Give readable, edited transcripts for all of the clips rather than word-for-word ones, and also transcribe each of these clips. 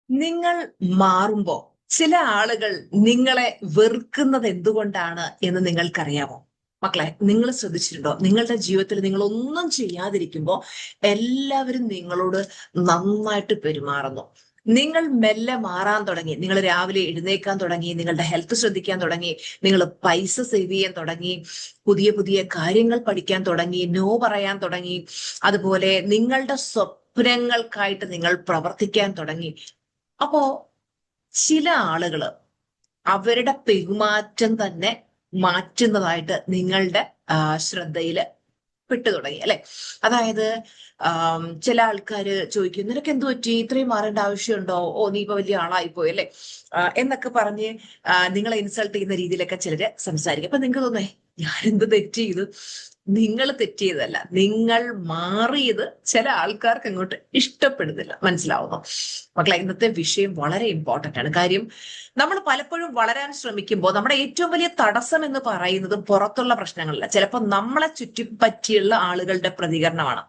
നിങ്ങൾ മാറുമ്പോ ചില ആളുകൾ നിങ്ങളെ വെറുക്കുന്നത് എന്തുകൊണ്ടാണ് എന്ന് നിങ്ങൾക്കറിയാമോ? മക്കളെ, നിങ്ങൾ ശ്രദ്ധിച്ചിട്ടുണ്ടോ? നിങ്ങളുടെ ജീവിതത്തിൽ നിങ്ങൾ ഒന്നും ചെയ്യാതിരിക്കുമ്പോ എല്ലാവരും നിങ്ങളോട് നന്നായിട്ട് പെരുമാറുന്നു. നിങ്ങൾ മെല്ലെ മാറാൻ തുടങ്ങി, നിങ്ങൾ രാവിലെ എഴുന്നേക്കാൻ തുടങ്ങി, നിങ്ങളുടെ ഹെൽത്ത് ശ്രദ്ധിക്കാൻ തുടങ്ങി, നിങ്ങൾ പൈസ സേവ് ചെയ്യാൻ തുടങ്ങി, പുതിയ പുതിയ കാര്യങ്ങൾ പഠിക്കാൻ തുടങ്ങി, നോ പറയാൻ തുടങ്ങി, അതുപോലെ നിങ്ങളുടെ സ്വപ്നങ്ങൾക്കായിട്ട് നിങ്ങൾ പ്രവർത്തിക്കാൻ തുടങ്ങി. അപ്പോ ചില ആളുകള് അവരുടെ പെരുമാറ്റം തന്നെ മാറ്റുന്നതായിട്ട് നിങ്ങളുടെ ശ്രദ്ധയിൽ പെട്ടു തുടങ്ങി അല്ലെ. അതായത് ചില ആൾക്കാര് ചോദിക്കും, നിനക്ക് എന്തു പറ്റി, ഇത്രയും മാറേണ്ട ആവശ്യമുണ്ടോ, ഓ നീ ഇപ്പൊ വലിയ ആളായിപ്പോയി അല്ലെ എന്നൊക്കെ പറഞ്ഞ് നിങ്ങളെ ഇൻസൾട്ട് ചെയ്യുന്ന രീതിയിലൊക്കെ ചിലര് സംസാരിക്കും. അപ്പൊ നിങ്ങൾക്ക് തോന്നേ, ഞാൻ എന്ത് തെറ്റ് ചെയ്തു? നിങ്ങൾ തെറ്റിയതല്ല, നിങ്ങൾ മാറിയത് ചില ആൾക്കാർക്ക് അങ്ങോട്ട് ഇഷ്ടപ്പെടുന്നില്ല. മനസ്സിലാവുന്നു മക്കളെ? ഇന്നത്തെ വിഷയം വളരെ ഇമ്പോർട്ടന്റ് ആണ്. കാര്യം നമ്മൾ പലപ്പോഴും വളരാൻ ശ്രമിക്കുമ്പോൾ നമ്മുടെ ഏറ്റവും വലിയ തടസ്സം എന്ന് പറയുന്നത് പുറത്തുള്ള പ്രശ്നങ്ങളല്ല, ചിലപ്പോൾ നമ്മളെ ചുറ്റിപ്പറ്റിയുള്ള ആളുകളുടെ പ്രതികരണമാണ്.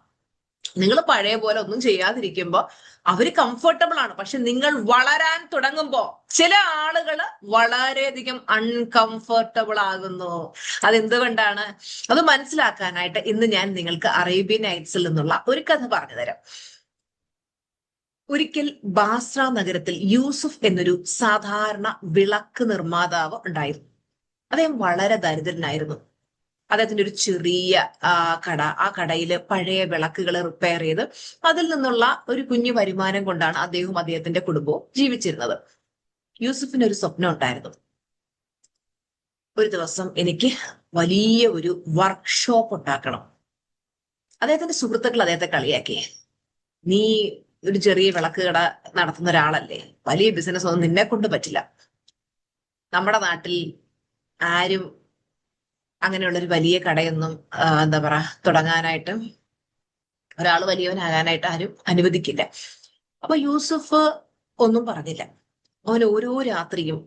നിങ്ങൾ പഴയ പോലെ ഒന്നും ചെയ്യാതിരിക്കുമ്പോ അവര് കംഫർട്ടബിൾ ആണ്. പക്ഷെ നിങ്ങൾ വളരാൻ തുടങ്ങുമ്പോ ചില ആളുകൾ വളരെയധികം അൺകംഫർട്ടബിൾ ആകുന്നു. അതെന്തുകൊണ്ടാണ്? അത് മനസ്സിലാക്കാനായിട്ട് ഇന്ന് ഞാൻ നിങ്ങൾക്ക് അറേബ്യൻ നൈറ്റ്സിൽ നിന്നുള്ള ഒരു കഥ പറഞ്ഞു തരാം. ഒരിക്കൽ ബാസ്ര നഗരത്തിൽ യൂസുഫ് എന്നൊരു സാധാരണ വിളക്ക് നിർമ്മാതാവ് ഉണ്ടായിരുന്നു. അദ്ദേഹം വളരെ ദരിദ്രനായിരുന്നു. അദ്ദേഹത്തിന്റെ ഒരു ചെറിയ കട, ആ കടയിൽ പഴയ വിളക്കുകൾ റിപ്പയർ ചെയ്ത് അതിൽ നിന്നുള്ള ഒരു കുഞ്ഞു വരുമാനം കൊണ്ടാണ് അദ്ദേഹവും അദ്ദേഹത്തിന്റെ കുടുംബവും ജീവിച്ചിരുന്നത്. യൂസുഫിന് ഒരു സ്വപ്നം ഉണ്ടായിരുന്നു. ഒരു ദിവസം എനിക്ക് വലിയ ഒരു വർക്ക്ഷോപ്പ് ഉണ്ടാക്കണം. അദ്ദേഹത്തിന്റെ സുഹൃത്തുക്കൾ അദ്ദേഹത്തെ കളിയാക്കി, നീ ഒരു ചെറിയ വിളക്ക് കട നടത്തുന്ന ഒരാളല്ലേ, വലിയ ബിസിനസ് ഒന്നും നിന്നെ കൊണ്ട് പറ്റില്ല. നമ്മുടെ നാട്ടിൽ ആരും അങ്ങനെയുള്ളൊരു വലിയ കടയൊന്നും എന്താ പറയാ തുടങ്ങാനായിട്ട്, ഒരാൾ വലിയവനാകാനായിട്ട് ആരും അനുവദിക്കില്ല. അപ്പൊ യൂസുഫ് ഒന്നും പറഞ്ഞില്ല. അവൻ ഓരോ രാത്രിയും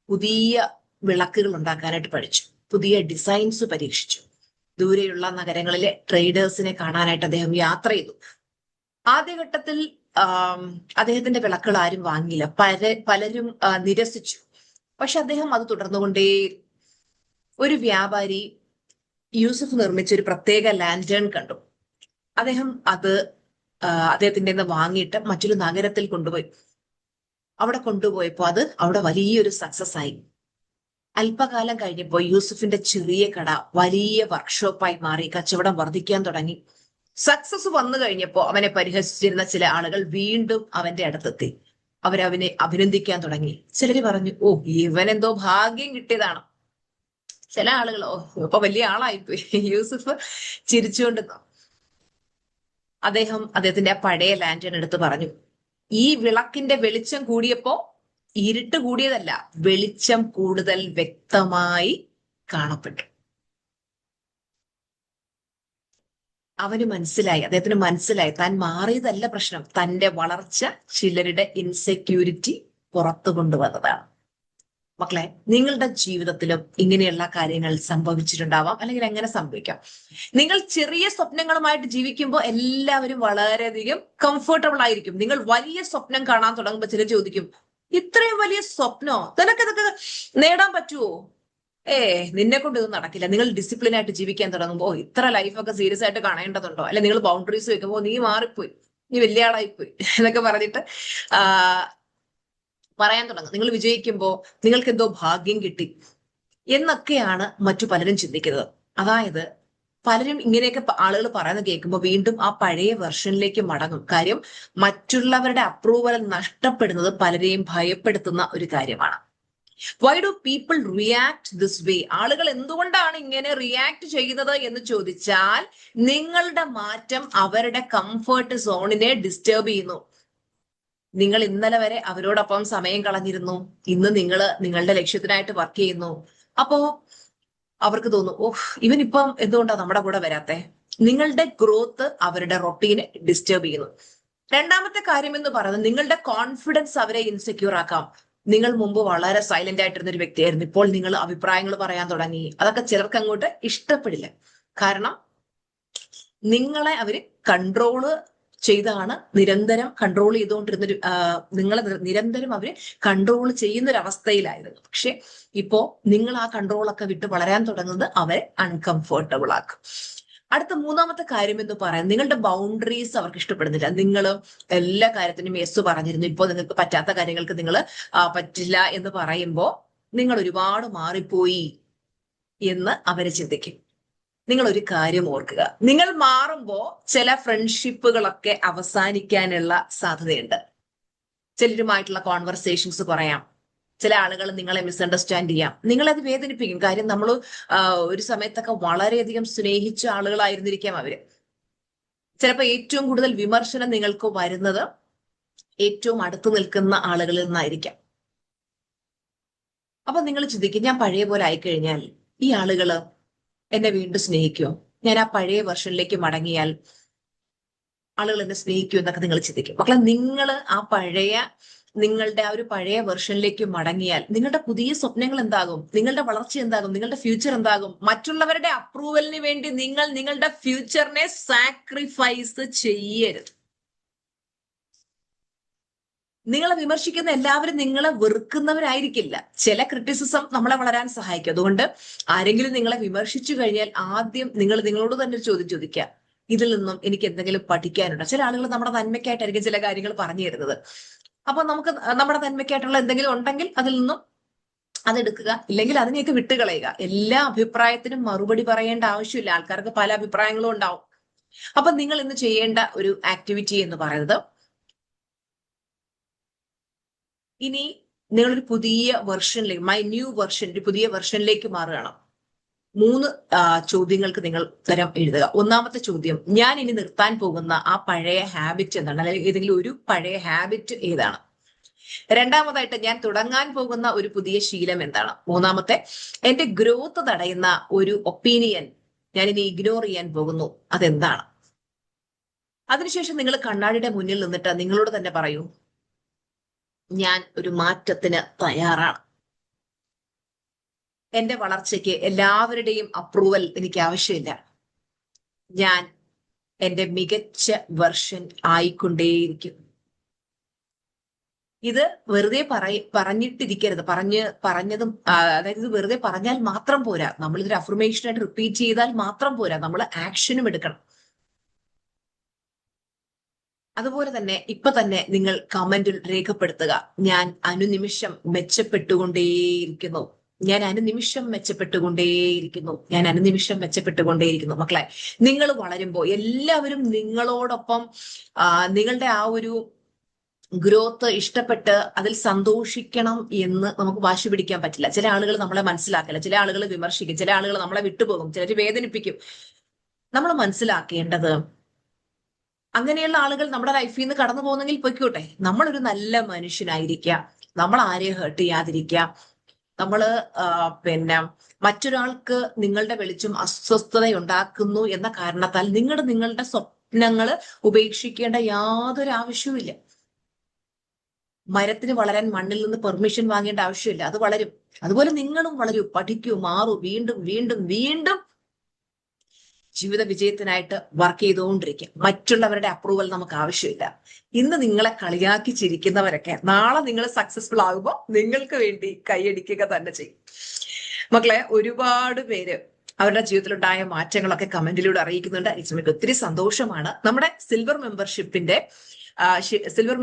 പുതിയ വിളക്കുകൾ ഉണ്ടാക്കാനായിട്ട് പഠിച്ചു, പുതിയ ഡിസൈൻസ് പരീക്ഷിച്ചു. ദൂരെയുള്ള നഗരങ്ങളിലെ ട്രേഡേഴ്സിനെ കാണാനായിട്ട് അദ്ദേഹം യാത്ര ചെയ്തു. ആദ്യഘട്ടത്തിൽ അദ്ദേഹത്തിന്റെ വിളക്കുകൾ ആരും വാങ്ങിയില്ല, പലരും നിരസിച്ചു. പക്ഷെ അദ്ദേഹം അത് തുടർന്നുകൊണ്ടേ. ഒരു വ്യാപാരി യൂസുഫ് നിർമ്മിച്ച ഒരു പ്രത്യേക ലാൻറ്റേൺ കണ്ടു. അദ്ദേഹം അത് അദ്ദേഹത്തിന്റെ നിന്ന് വാങ്ങിയിട്ട് മറ്റൊരു നഗരത്തിൽ കൊണ്ടുപോയി. അവിടെ കൊണ്ടുപോയപ്പോ അത് അവിടെ വലിയൊരു സക്സസ് ആയി. അല്പകാലം കഴിഞ്ഞപ്പോൾ യൂസുഫിന്റെ ചെറിയ കട വലിയ വർക്ക്ഷോപ്പായി മാറി, കച്ചവടം വർദ്ധിക്കാൻ തുടങ്ങി. സക്സസ് വന്നു കഴിഞ്ഞപ്പോ അവനെ പരിഹസിച്ചിരുന്ന ചില ആളുകൾ വീണ്ടും അവന്റെ അടുത്തെത്തി. അവരവനെ അഭിനന്ദിക്കാൻ തുടങ്ങി. ചിലര് പറഞ്ഞു, ഓ ഇവനെന്തോ ഭാഗ്യം കിട്ടിയതാണ്. ചില ആളുകൾ, ഓ ഇപ്പൊ വലിയ ആളായിപ്പോയി. യൂസുഫ് ചിരിച്ചുകൊണ്ട് അദ്ദേഹത്തിന്റെ ആ പഴയ ലാൻറ്റേൺ എടുത്ത് പറഞ്ഞു, ഈ വിളക്കിന്റെ വെളിച്ചം കൂടിയപ്പോ ഇരുട്ട് കൂടിയതല്ല, വെളിച്ചം കൂടുതൽ വ്യക്തമായി കാണപ്പെട്ടു. അദ്ദേഹത്തിന് മനസ്സിലായി താൻ മാറിയതല്ല പ്രശ്നം, തന്റെ വളർച്ച ചിലരുടെ ഇൻസെക്യൂരിറ്റി പുറത്തു കൊണ്ടുവന്നതാണ്. മക്കളെ, നിങ്ങളുടെ ജീവിതത്തിലും ഇങ്ങനെയുള്ള കാര്യങ്ങൾ സംഭവിച്ചിട്ടുണ്ടാവാം, അല്ലെങ്കിൽ എങ്ങനെ സംഭവിക്കാം. നിങ്ങൾ ചെറിയ സ്വപ്നങ്ങളുമായിട്ട് ജീവിക്കുമ്പോൾ എല്ലാവരും വളരെയധികം കംഫർട്ടബിൾ ആയിരിക്കും. നിങ്ങൾ വലിയ സ്വപ്നം കാണാൻ തുടങ്ങുമ്പോൾ ചിലർ ചോദിക്കും, ഇത്രയും വലിയ സ്വപ്നോ, നിനക്കിതൊക്കെ നേടാൻ പറ്റുമോ? നിന്നെ കൊണ്ട് ഇത് നടക്കില്ല. നിങ്ങൾ ഡിസിപ്ലിൻ ആയിട്ട് ജീവിക്കാൻ തുടങ്ങുമ്പോൾ, ഇത്ര ലൈഫൊക്കെ സീരിയസ് ആയിട്ട് കാണേണ്ടതുണ്ടോ, അല്ലെ നിങ്ങൾ ബൗണ്ടറീസ് വെക്കുമ്പോൾ നീ മാറിപ്പോയി, നീ വലിയ ആളായിപ്പോയി എന്നൊക്കെ പറഞ്ഞിട്ട് പറയാൻ തുടങ്ങും. നിങ്ങൾ വിജയിക്കുമ്പോൾ നിങ്ങൾക്ക് എന്തോ ഭാഗ്യം കിട്ടി എന്നൊക്കെയാണ് മറ്റു പലരും ചിന്തിക്കുന്നത്. അതായത് പലരും ഇങ്ങനെയൊക്കെ ആളുകൾ പറയുന്നത് കേൾക്കുമ്പോൾ വീണ്ടും ആ പഴയ വെർഷനിലേക്ക് മടങ്ങും. കാര്യം മറ്റുള്ളവരുടെ അപ്രൂവൽ നഷ്ടപ്പെടുന്നത് പലരെയും ഭയപ്പെടുത്തുന്ന ഒരു കാര്യമാണ്. Why do people react this way? ആളുകൾ എന്തുകൊണ്ടാണ് ഇങ്ങനെ റിയാക്ട് ചെയ്യുന്നത് എന്ന് ചോദിച്ചാൽ, നിങ്ങളുടെ മാറ്റം അവരുടെ കംഫർട്ട് സോണിനെ ഡിസ്റ്റർബ് ചെയ്യുന്നു. നിങ്ങൾ ഇന്നലെ വരെ അവരോടൊപ്പം സമയം കളഞ്ഞിരുന്നു, ഇന്ന് നിങ്ങൾ നിങ്ങളുടെ ലക്ഷ്യത്തിനായിട്ട് വർക്ക് ചെയ്യുന്നു. അപ്പോ അവർക്ക് തോന്നും, ഓഹ് ഇവനിപ്പം എന്തുകൊണ്ടാണ് നമ്മുടെ കൂടെ വരാത്തെ? നിങ്ങളുടെ ഗ്രോത്ത് അവരുടെ റൊട്ടീനെ ഡിസ്റ്റർബ് ചെയ്യുന്നു. രണ്ടാമത്തെ കാര്യം എന്ന് പറയുന്നത്, നിങ്ങളുടെ കോൺഫിഡൻസ് അവരെ ഇൻസെക്യൂർ ആക്കാം. നിങ്ങൾ മുമ്പ് വളരെ സൈലന്റ് ആയിട്ടിരുന്ന ഒരു വ്യക്തിയായിരുന്നു, ഇപ്പോൾ നിങ്ങൾ അഭിപ്രായങ്ങൾ പറയാൻ തുടങ്ങി. അതൊക്കെ ചിലർക്ക് അങ്ങോട്ട് ഇഷ്ടപ്പെടില്ല. കാരണം നിങ്ങളെ അവര് കൺട്രോള് ചെയ്താണ് നിരന്തരം കൺട്രോൾ ചെയ്തുകൊണ്ടിരുന്നൊരു നിങ്ങളെ നിരന്തരം അവര് കൺട്രോൾ ചെയ്യുന്ന ഒരു അവസ്ഥയിലായിരുന്നു. പക്ഷെ ഇപ്പോ നിങ്ങൾ ആ കൺട്രോളൊക്കെ വിട്ട് വളരാൻ തുടങ്ങുന്നത് അവരെ അൺകംഫർട്ടബിൾ ആക്കും. അടുത്ത മൂന്നാമത്തെ കാര്യം എന്ന് പറയാൻ, നിങ്ങളുടെ ബൗണ്ടറീസ് അവർക്ക് ഇഷ്ടപ്പെടുന്നില്ല. നിങ്ങൾ എല്ലാ കാര്യത്തിനും യെസ് പറഞ്ഞിരുന്നു, ഇപ്പോൾ നിങ്ങൾക്ക് പറ്റാത്ത കാര്യങ്ങൾക്ക് നിങ്ങൾ പറ്റില്ല എന്ന് പറയുമ്പോൾ നിങ്ങൾ ഒരുപാട് മാറിപ്പോയി എന്ന് അവരെ ചിന്തിക്കും. നിങ്ങൾ ഒരു കാര്യം ഓർക്കുക, നിങ്ങൾ മാറുമ്പോൾ ചില ഫ്രണ്ട്ഷിപ്പുകളൊക്കെ അവസാനിക്കാനുള്ള സാധ്യതയുണ്ട്. ചിലരുമായിട്ടുള്ള കോൺവെർസേഷൻസ് പറയാം, ചില ആളുകൾ നിങ്ങളെ മിസ്അണ്ടർസ്റ്റാൻഡ് ചെയ്യാം, നിങ്ങളത് വേദനിപ്പിക്കും. കാര്യം നമ്മൾ ഒരു സമയത്തൊക്കെ വളരെയധികം സ്നേഹിച്ച ആളുകളായിരുന്നിരിക്കാം അവര്. ചിലപ്പോൾ ഏറ്റവും കൂടുതൽ വിമർശനം നിങ്ങൾക്ക് വരുന്നത് ഏറ്റവും അടുത്ത് നിൽക്കുന്ന ആളുകളിൽ നിന്നായിരിക്കാം. അപ്പൊ നിങ്ങൾ ചിന്തിക്കും, ഞാൻ പഴയ പോലെ ആയിക്കഴിഞ്ഞാൽ ഈ ആളുകള് എന്നെ വീണ്ടും സ്നേഹിക്കുമോ? ഞാൻ ആ പഴയ വെർഷനിലേക്ക് മടങ്ങിയാൽ ആളുകൾ എന്നെ സ്നേഹിക്കുമോ എന്നൊക്കെ നിങ്ങൾ ചിന്തിക്കും. മക്കളെ, നിങ്ങൾ ആ നിങ്ങളുടെ ആ ഒരു പഴയ വെർഷനിലേക്ക് മടങ്ങിയാൽ നിങ്ങളുടെ പുതിയ സ്വപ്നങ്ങൾ എന്താകും? നിങ്ങളുടെ വളർച്ച എന്താകും? നിങ്ങളുടെ ഫ്യൂച്ചർ എന്താകും? മറ്റുള്ളവരുടെ അപ്രൂവലിന് വേണ്ടി നിങ്ങൾ നിങ്ങളുടെ ഫ്യൂച്ചറിനെ സാക്രിഫൈസ് ചെയ്യരുത്. നിങ്ങളെ വിമർശിക്കുന്ന എല്ലാവരും നിങ്ങളെ വെറുക്കുന്നവരായിരിക്കില്ല. ചില ക്രിറ്റിസിസം നമ്മളെ വളരാൻ സഹായിക്കും. അതുകൊണ്ട് ആരെങ്കിലും നിങ്ങളെ വിമർശിച്ചു കഴിഞ്ഞാൽ ആദ്യം നിങ്ങൾ നിങ്ങളോട് തന്നെ ഒരു ചോദ്യം ചോദിക്കുക, ഇതിൽ നിന്നും എനിക്ക് എന്തെങ്കിലും പഠിക്കാനുണ്ടോ? ചില ആളുകൾ നമ്മുടെ നന്മയ്ക്കായിട്ടായിരിക്കും ചില കാര്യങ്ങൾ പറഞ്ഞു തരുന്നത്. അപ്പൊ നമുക്ക് നമ്മുടെ നന്മയ്ക്കായിട്ടുള്ള എന്തെങ്കിലും ഉണ്ടെങ്കിൽ അതിൽ നിന്നും അതെടുക്കുക, ഇല്ലെങ്കിൽ അതിനെയൊക്കെ വിട്ടുകളയുക. എല്ലാ അഭിപ്രായത്തിനും മറുപടി പറയേണ്ട ആവശ്യമില്ല. ആൾക്കാർക്ക് പല അഭിപ്രായങ്ങളും ഉണ്ടാവും. അപ്പൊ നിങ്ങൾ ഇന്ന് ചെയ്യേണ്ട ഒരു ആക്ടിവിറ്റി എന്ന് പറയുന്നത്, ഇനി നിങ്ങളൊരു പുതിയ വെർഷനിലേക്ക്, മൈ ന്യൂ വെർഷൻ, ഒരു പുതിയ വെർഷനിലേക്ക് മാറുകയാണ്. 3 ചോദ്യങ്ങൾക്ക് നിങ്ങൾ ഉത്തരം എഴുതുക. ഒന്നാമത്തെ ചോദ്യം, ഞാൻ ഇനി നിർത്താൻ പോകുന്ന ആ പഴയ ഹാബിറ്റ് എന്താണ്? അല്ലെങ്കിൽ ഏതെങ്കിലും ഒരു പഴയ ഹാബിറ്റ് ഏതാണ്? രണ്ടാമതായിട്ട്, ഞാൻ തുടങ്ങാൻ പോകുന്ന ഒരു പുതിയ ശീലം എന്താണ്? മൂന്നാമത്തെ, എന്റെ ഗ്രോത്ത് തടയുന്ന ഒരു ഒപ്പീനിയൻ ഞാൻ ഇനി ഇഗ്നോർ ചെയ്യാൻ പോകുന്നു, അതെന്താണ്? അതിനുശേഷം നിങ്ങൾ കണ്ണാടിയുടെ മുന്നിൽ നിന്നിട്ട് നിങ്ങളോട് തന്നെ പറയൂ, ഞാൻ ഒരു മാറ്റത്തിന് തയ്യാറാണ്. എന്റെ വളർച്ചയ്ക്ക് എല്ലാവരുടെയും അപ്രൂവൽ എനിക്ക് ആവശ്യമില്ല. ഞാൻ എന്റെ മികച്ച വെർഷൻ ആയിക്കൊണ്ടേയിരിക്കും. ഇത് വെറുതെ പറഞ്ഞിട്ടിരിക്കരുത്. പറഞ്ഞതും അതായത് ഇത് വെറുതെ പറഞ്ഞാൽ മാത്രം പോരാ. നമ്മൾ ഇതൊരു അഫർമേഷൻ ആയിട്ട് റിപ്പീറ്റ് ചെയ്താൽ മാത്രം പോരാ, നമ്മൾ ആക്ഷനും എടുക്കണം. അതുപോലെ തന്നെ ഇപ്പൊ തന്നെ നിങ്ങൾ കമന്റിൽ രേഖപ്പെടുത്തുക, ഞാൻ അനുനിമിഷം മെച്ചപ്പെട്ടുകൊണ്ടേയിരിക്കുന്നു, ഞാൻ അനുനിമിഷം മെച്ചപ്പെട്ടുകൊണ്ടേയിരിക്കുന്നു, ഞാൻ അനുനിമിഷം മെച്ചപ്പെട്ടുകൊണ്ടേയിരിക്കുന്നു. മക്കളെ, നിങ്ങൾ വളരുമ്പോൾ എല്ലാവരും നിങ്ങളോടൊപ്പം നിങ്ങളുടെ ആ ഒരു ഗ്രോത്ത് ഇഷ്ടപ്പെട്ട് അതിൽ സന്തോഷിക്കണം എന്ന് നമുക്ക് വാശി പിടിക്കാൻ പറ്റില്ല. ചില ആളുകൾ നമ്മളെ മനസ്സിലാക്കില്ല, ചില ആളുകൾ വിമർശിക്കും, ചില ആളുകൾ നമ്മളെ വിട്ടുപോകും, ചിലർ വേദനിപ്പിക്കും. നമ്മൾ മനസ്സിലാക്കേണ്ടത്, അങ്ങനെയുള്ള ആളുകൾ നമ്മുടെ ലൈഫിൽ നിന്ന് കടന്നു പോകുന്നെങ്കിൽ പൊയ്ക്കോട്ടെ. നമ്മളൊരു നല്ല മനുഷ്യനായിരിക്കുക, നമ്മൾ ആരെയും ഹേർട്ട് ചെയ്യാതിരിക്കുക, നമ്മള് മറ്റൊരാൾക്ക് നിങ്ങളുടെ വെളിച്ചം അസ്വസ്ഥത ഉണ്ടാക്കുന്നു എന്ന കാരണത്താൽ നിങ്ങളുടെ സ്വപ്നങ്ങൾ ഉപേക്ഷിക്കേണ്ട യാതൊരു ആവശ്യവുമില്ല. മരത്തിന് വളരാൻ മണ്ണിൽ നിന്ന് പെർമിഷൻ വാങ്ങേണ്ട ആവശ്യമില്ല, അത് വളരും. അതുപോലെ നിങ്ങളും വളരൂ, പഠിക്കൂ, മാറൂ, വീണ്ടും വീണ്ടും വീണ്ടും ജീവിത വിജയത്തിനായിട്ട് വർക്ക് ചെയ്തുകൊണ്ടിരിക്കും. മറ്റുള്ളവരുടെ അപ്രൂവൽ നമുക്ക് ആവശ്യമില്ല. ഇന്ന് നിങ്ങളെ കളിയാക്കി ചിരിക്കുന്നവരൊക്കെ നാളെ നിങ്ങൾ സക്സസ്ഫുൾ ആകുമ്പോൾ നിങ്ങൾക്ക് വേണ്ടി കൈയടിക്കുക തന്നെ ചെയ്യും. മക്കളെ, ഒരുപാട് പേര് അവരുടെ ജീവിതത്തിലുണ്ടായ മാറ്റങ്ങളൊക്കെ കമന്റിലൂടെ അറിയിക്കുന്നുണ്ട്. എനിക്ക് ഒത്തിരി സന്തോഷമാണ്. നമ്മുടെ സിൽവർ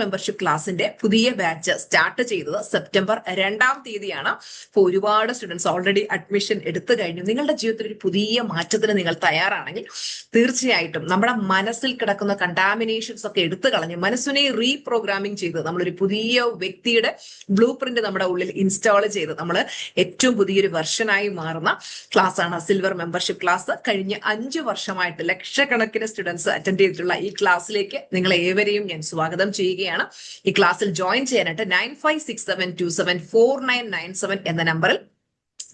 മെമ്പർഷിപ്പ് ക്ലാസിന്റെ പുതിയ ബാച്ച് സ്റ്റാർട്ട് ചെയ്തത് സെപ്റ്റംബർ 2-ാം തീയതിയാണ്. അപ്പോൾ ഒരുപാട് സ്റ്റുഡൻസ് ഓൾറെഡി അഡ്മിഷൻ എടുത്തു കഴിഞ്ഞു. നിങ്ങളുടെ ജീവിതത്തിൽ ഒരു പുതിയ മാറ്റത്തിന് നിങ്ങൾ തയ്യാറാണെങ്കിൽ തീർച്ചയായിട്ടും നമ്മുടെ മനസ്സിൽ കിടക്കുന്ന കണ്ടാമിനേഷൻസ് ഒക്കെ എടുത്തു കളഞ്ഞ് മനസ്സിനെ റീപ്രോഗ്രാമിംഗ് ചെയ്ത് നമ്മളൊരു പുതിയ വ്യക്തിയുടെ ബ്ലൂ പ്രിന്റ് നമ്മുടെ ഉള്ളിൽ ഇൻസ്റ്റാൾ ചെയ്ത് നമ്മൾ ഏറ്റവും പുതിയൊരു വെർഷനായി മാറുന്ന ക്ലാസ് ആണ് സിൽവർ മെമ്പർഷിപ്പ് ക്ലാസ്. കഴിഞ്ഞ 5 വർഷമായിട്ട് ലക്ഷക്കണക്കിന് സ്റ്റുഡൻസ് അറ്റൻഡ് ചെയ്തിട്ടുള്ള ഈ ക്ലാസ്സിലേക്ക് നിങ്ങളെ ഏവരെയും ഞാൻ സ്വാഗതം ചെയ്യുകയാണ്. ഈ ക്ലാസ്സിൽ ജോയിൻ ചെയ്യാനായിട്ട് 9567274997 എന്ന നമ്പറിൽ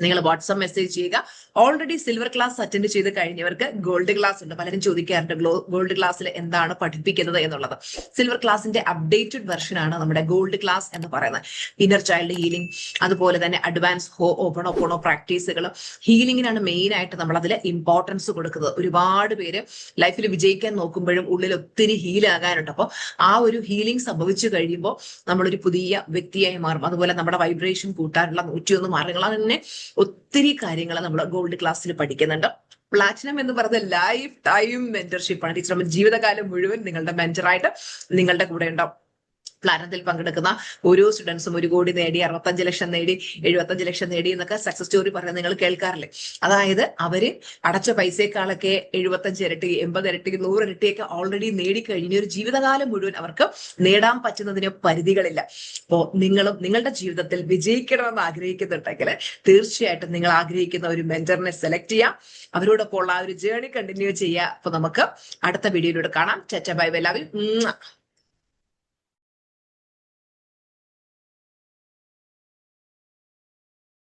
നിങ്ങൾ വാട്സ്ആപ്പ് മെസ്സേജ് ചെയ്യുക. ഓൾറെഡി സിൽവർ ക്ലാസ് അറ്റൻഡ് ചെയ്ത് കഴിഞ്ഞവർക്ക് ഗോൾഡ് ക്ലാസ് ഉണ്ട്. പലരും ചോദിക്കാറുണ്ട് ഗോൾഡ് ക്ലാസ്സിൽ എന്താണ് പഠിപ്പിക്കുന്നത് എന്നുള്ളത്. സിൽവർ ക്ലാസിന്റെ അപ്ഡേറ്റഡ് വെർഷൻ ആണ് നമ്മുടെ ഗോൾഡ് ക്ലാസ് എന്ന് പറയുന്നത്. ഇന്നർ ചൈൽഡ് ഹീലിംഗ്, അതുപോലെ തന്നെ അഡ്വാൻസ് ഓപ്പണോ പ്രാക്ടീസുകൾ, ഹീലിംഗിനാണ് മെയിൻ ആയിട്ട് നമ്മൾ അതിൽ ഇമ്പോർട്ടൻസ് കൊടുക്കുന്നത്. ഒരുപാട് പേര് ലൈഫിൽ വിജയിക്കാൻ നോക്കുമ്പോഴും ഉള്ളിൽ ഒത്തിരി ഹീലാകാനുണ്ട്. അപ്പോൾ ആ ഒരു ഹീലിംഗ് സംഭവിച്ചു കഴിയുമ്പോൾ നമ്മളൊരു പുതിയ വ്യക്തിയായി മാറും. അതുപോലെ നമ്മുടെ വൈബ്രേഷൻ കൂട്ടാനുള്ള 101 മാർഗങ്ങൾ, അങ്ങനെ ഒത്തിരി കാര്യങ്ങൾ നമ്മൾ ഗോൾഡ് ക്ലാസ്സിൽ പഠിക്കുന്നുണ്ട്. പ്ലാറ്റിനം എന്ന് പറയുന്നത് ലൈഫ് ടൈം മെന്റർഷിപ്പ് ആണ്. ടീച്ചർ ജീവിതകാലം മുഴുവൻ നിങ്ങളുടെ മെന്ററായിട്ട് നിങ്ങളുടെ കൂടെ ഉണ്ടാവും. പ്ലാറ്റിനത്തിൽ പങ്കെടുക്കുന്ന ഓരോ സ്റ്റുഡൻസും 1 കോടി നേടി, 65 ലക്ഷം നേടി, 75 ലക്ഷം നേടി എന്നൊക്കെ സക്സസ് സ്റ്റോറി പറയുന്നത് നിങ്ങൾ കേൾക്കാറില്ലേ? അതായത് അവര് അടച്ച പൈസയെക്കാളൊക്കെ 75 ഇരട്ടി, 80 ഇരട്ടി, 100 ഇരട്ടിയൊക്കെ ഓൾറെഡി നേടിക്കഴിഞ്ഞ ഒരു ജീവിതകാലം മുഴുവൻ അവർക്ക് നേടാൻ പറ്റുന്നതിന് പരിധികളില്ല. അപ്പോ നിങ്ങളും നിങ്ങളുടെ ജീവിതത്തിൽ വിജയിക്കണമെന്ന് ആഗ്രഹിക്കുന്നുണ്ടെങ്കിൽ തീർച്ചയായിട്ടും നിങ്ങൾ ആഗ്രഹിക്കുന്ന ഒരു മെന്ററിനെ സെലക്ട് ചെയ്യാം. അവരോടൊപ്പം ഉള്ള ആ ഒരു ജേർണി കണ്ടിന്യൂ ചെയ്യുക. അപ്പൊ നമുക്ക് അടുത്ത വീഡിയോയിലൂടെ കാണാം. Bye bye, love you.